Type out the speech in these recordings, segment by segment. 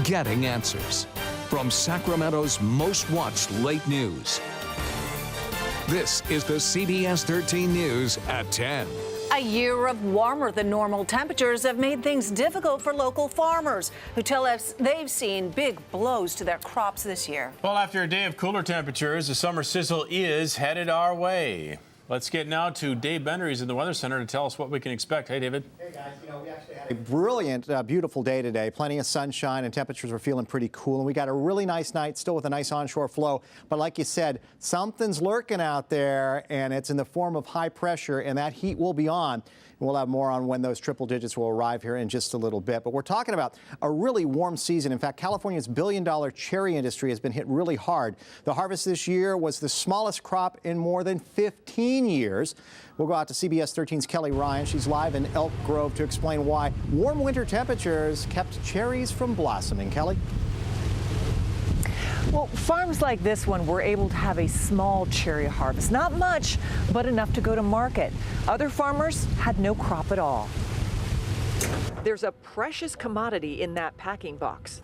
getting answers. From Sacramento's most watched late news. This is the CBS 13 News at 10. A year of warmer than normal temperatures have made things difficult for local farmers who tell us they've seen big blows to their crops this year. Well, after a day of cooler temperatures, the summer sizzle is headed our way. Let's get now to Dave Bender. He's in the Weather Center to tell us what we can expect. Hey, David. Hey, guys. We actually had a brilliant, beautiful day today. Plenty of sunshine and temperatures were feeling pretty cool. And we got a really nice night still with a nice onshore flow. But like you said, something's lurking out there, and it's in the form of high pressure, and that heat will be on. We'll have more on when those triple digits will arrive here in just a little bit. But we're talking about a really warm season. In fact, California's billion-dollar cherry industry has been hit really hard. The harvest this year was the smallest crop in more than 15 years. We'll go out to CBS 13's Kelly Ryan. She's live in Elk Grove to explain why warm winter temperatures kept cherries from blossoming. Kelly? Well, farms like this one were able to have a small cherry harvest. Not much, but enough to go to market. Other farmers had no crop at all. There's a precious commodity in that packing box.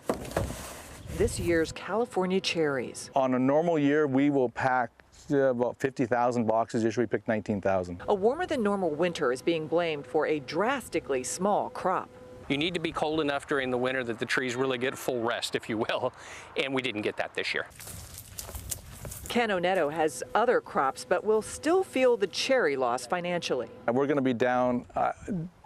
This year's California cherries. On a normal year, we will pack about 50,000 boxes. Usually we pick 19,000. A warmer than normal winter is being blamed for a drastically small crop. You need to be cold enough during the winter that the trees really get full rest, if you will, and we didn't get that this year. Ken Oneto has other crops, but will still feel the cherry loss financially. And we're going to be down,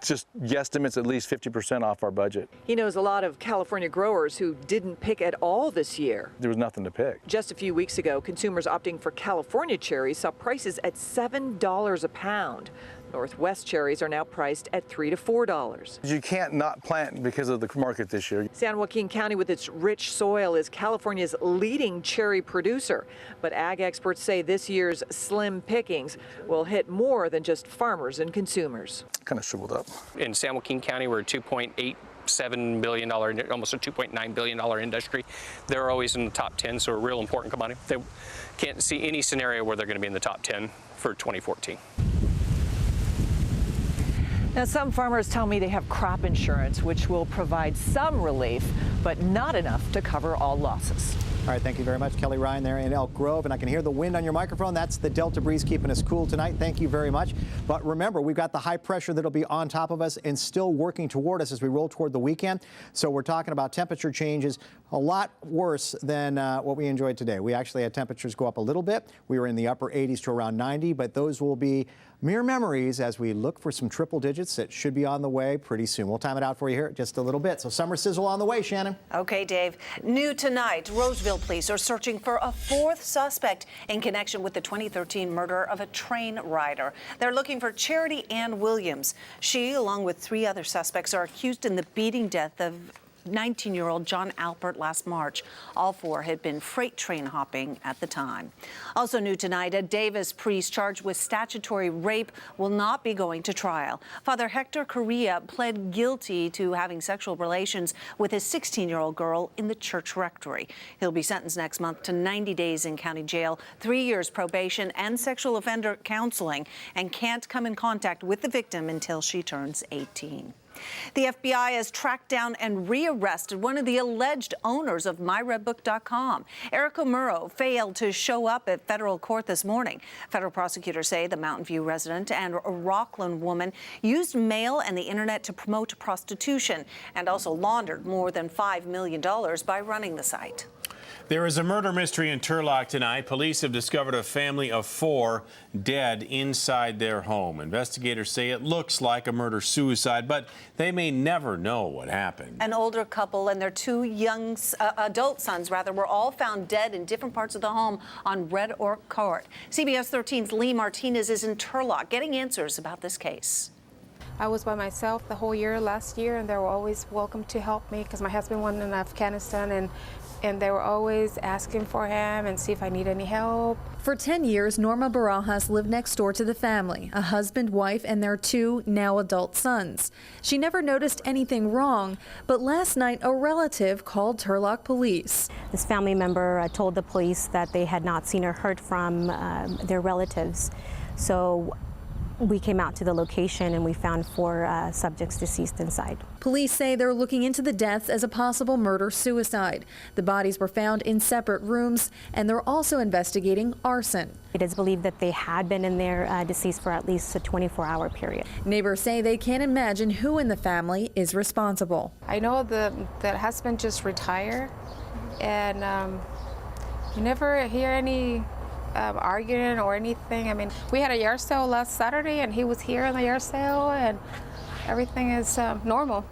just guesstimates, at least 50% off our budget. He knows a lot of California growers who didn't pick at all this year. There was nothing to pick. Just a few weeks ago, consumers opting for California cherries saw prices at $7 a pound. Northwest cherries are now priced at $3 to $4. You can't not plant because of the market this year. San Joaquin County, with its rich soil, is California's leading cherry producer. But ag experts say this year's slim pickings will hit more than just farmers and consumers. Kind of shriveled up. In San Joaquin County, we're a $2.87 billion, almost a $2.9 billion industry. They're always in the top 10, so a real important commodity. They can't see any scenario where they're going to be in the top 10 for 2014. Now, some farmers tell me they have crop insurance, which will provide some relief, but not enough to cover all losses. All right, thank you very much, Kelly Ryan there in Elk Grove. And I can hear the wind on your microphone. That's the Delta breeze keeping us cool tonight. Thank you very much. But remember, we've got the high pressure that'll be on top of us and still working toward us as we roll toward the weekend. So we're talking about temperature changes a lot worse than what we enjoyed today. We actually had temperatures go up a little bit. We were in the upper 80s to around 90, but those will be mere memories as we look for some triple digits that should be on the way pretty soon. We'll time it out for you here in just a little bit. So summer sizzle on the way, Shannon. Okay, Dave. New tonight, Roseville police are searching for a fourth suspect in connection with the 2013 murder of a train rider. They're looking for Charity Ann Williams. She, along with 3 other suspects, are accused in the beating death of 19-year-old John Alpert last March. All 4 had been freight train hopping at the time. Also new tonight, a Davis priest charged with statutory rape will not be going to trial. Father Hector Correa pled guilty to having sexual relations with his 16-year-old girl in the church rectory. He'll be sentenced next month to 90 days in county jail, 3 years probation and sexual offender counseling, and can't come in contact with the victim until she turns 18. The FBI has tracked down and rearrested one of the alleged owners of MyRedBook.com. Erica Murrow failed to show up at federal court this morning. Federal prosecutors say the Mountain View resident and a Rockland woman used mail and the internet to promote prostitution and also laundered more than $5 million by running the site. There is a murder mystery in Turlock tonight. Police have discovered a family of 4 dead inside their home. Investigators say it looks like a murder-suicide, but they may never know what happened. An older couple and their 2 young adult sons, were all found dead in different parts of the home on Red Oak Court. CBS 13's Lee Martinez is in Turlock getting answers about this case. I was by myself the whole year last year, and they were always welcome to help me because my husband went in Afghanistan, and they were always asking for him and see if I need any help. For 10 years, Norma Barajas lived next door to the family, a husband, wife, and their 2 now adult sons. She never noticed anything wrong, but last night a relative called Turlock police. This family member told the police that they had not seen or heard from their relatives. So We came out to the location and we found 4 subjects deceased inside. Police say they're looking into the deaths as a possible murder-suicide. The bodies were found in separate rooms, and they're also investigating arson. It is believed that they had been in there deceased for at least a 24-hour period. Neighbors say they can't imagine who in the family is responsible. I know the husband just retired, and you never hear any arguing or anything. I mean, we had a yard sale last Saturday, and he was here in the yard sale, and everything is normal.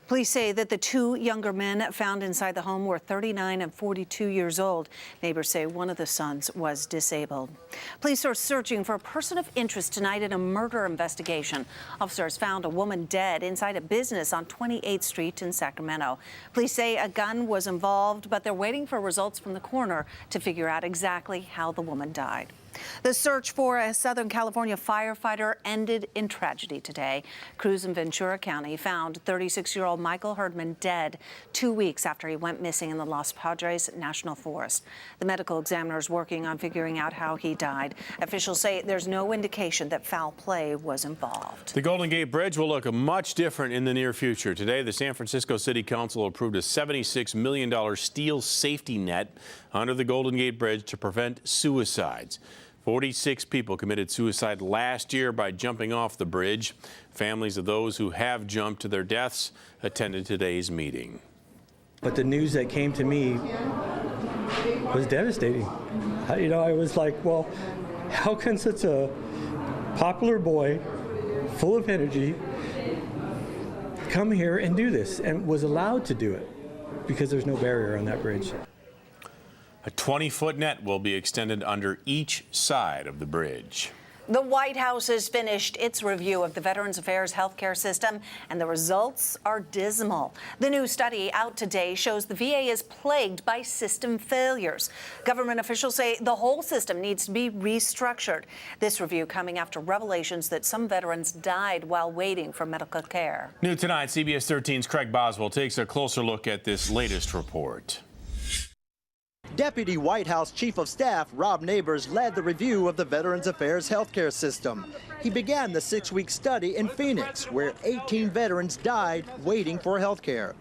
Police say that the 2 younger men found inside the home were 39 and 42 years old. Neighbors say one of the sons was disabled. Police are searching for a person of interest tonight in a murder investigation. Officers found a woman dead inside a business on 28th Street in Sacramento. Police say a gun was involved, but they're waiting for results from the coroner to figure out exactly how the woman died. The search for a Southern California firefighter ended in tragedy today. Crews in Ventura County found 36-year-old Michael Herdman dead 2 weeks after he went missing in the Los Padres National Forest. The medical examiner is working on figuring out how he died. Officials say there's no indication that foul play was involved. The Golden Gate Bridge will look much different in the near future. Today, the San Francisco City Council approved a $76 million steel safety net under the Golden Gate Bridge to prevent suicides. 46 people committed suicide last year by jumping off the bridge. Families of those who have jumped to their deaths attended today's meeting. But the news that came to me was devastating. I was like, well, how can such a popular boy, full of energy, come here and do this, and was allowed to do it because there's no barrier on that bridge. A 20-foot net will be extended under each side of the bridge. The White House has finished its review of the Veterans Affairs healthcare system, and the results are dismal. The new study out today shows the VA is plagued by system failures. Government officials say the whole system needs to be restructured. This review coming after revelations that some veterans died while waiting for medical care. New tonight, CBS 13's Craig Boswell takes a closer look at this latest report. Deputy White House Chief of Staff Rob Neighbors led the review of the Veterans Affairs healthcare system. He began the 6-week study in Phoenix, where 18 veterans died waiting for healthcare.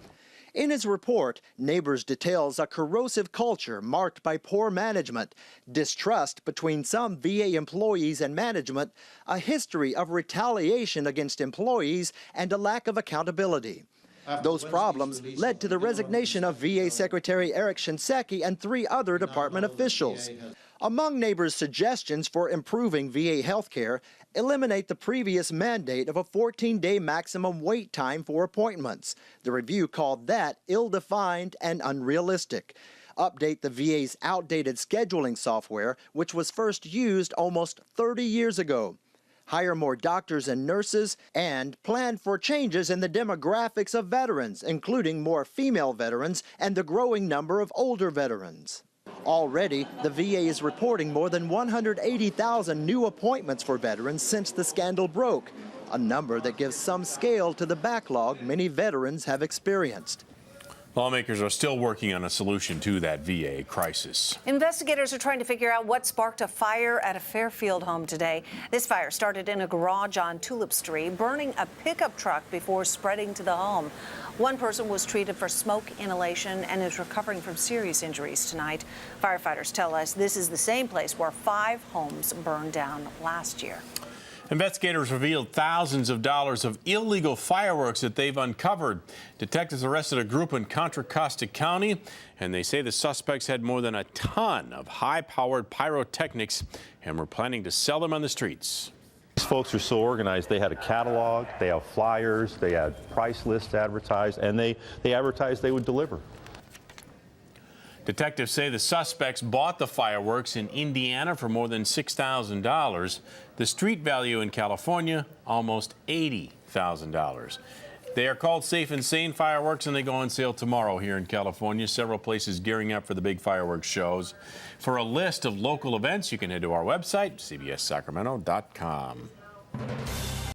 In his report, Neighbors details a corrosive culture marked by poor management, distrust between some VA employees and management, a history of retaliation against employees, and a lack of accountability. Those problems led to the resignation of VA Secretary Eric Shinseki and 3 other department officials. Among Neighbors' suggestions for improving VA health care, eliminate the previous mandate of a 14-day maximum wait time for appointments. The review called that ill-defined and unrealistic. Update the VA's outdated scheduling software, which was first used almost 30 years ago. Hire more doctors and nurses, and plan for changes in the demographics of veterans, including more female veterans and the growing number of older veterans. Already, the VA is reporting more than 180,000 new appointments for veterans since the scandal broke, a number that gives some scale to the backlog many veterans have experienced. Lawmakers are still working on a solution to that VA crisis. Investigators are trying to figure out what sparked a fire at a Fairfield home today. This fire started in a garage on Tulip Street, burning a pickup truck before spreading to the home. One person was treated for smoke inhalation and is recovering from serious injuries tonight. Firefighters tell us this is the same place where 5 homes burned down last year. Investigators revealed thousands of dollars of illegal fireworks that they've uncovered. Detectives arrested a group in Contra Costa County, and they say the suspects had more than a ton of high-powered pyrotechnics and were planning to sell them on the streets. These folks are so organized. They had a catalog, they have flyers, they had price lists advertised, and they advertised they would deliver. Detectives say the suspects bought the fireworks in Indiana for more than $6,000. The street value in California, almost $80,000. They are called Safe and Sane fireworks, and they go on sale tomorrow here in California. Several places gearing up for the big fireworks shows. For a list of local events, you can head to our website, CBSSacramento.com.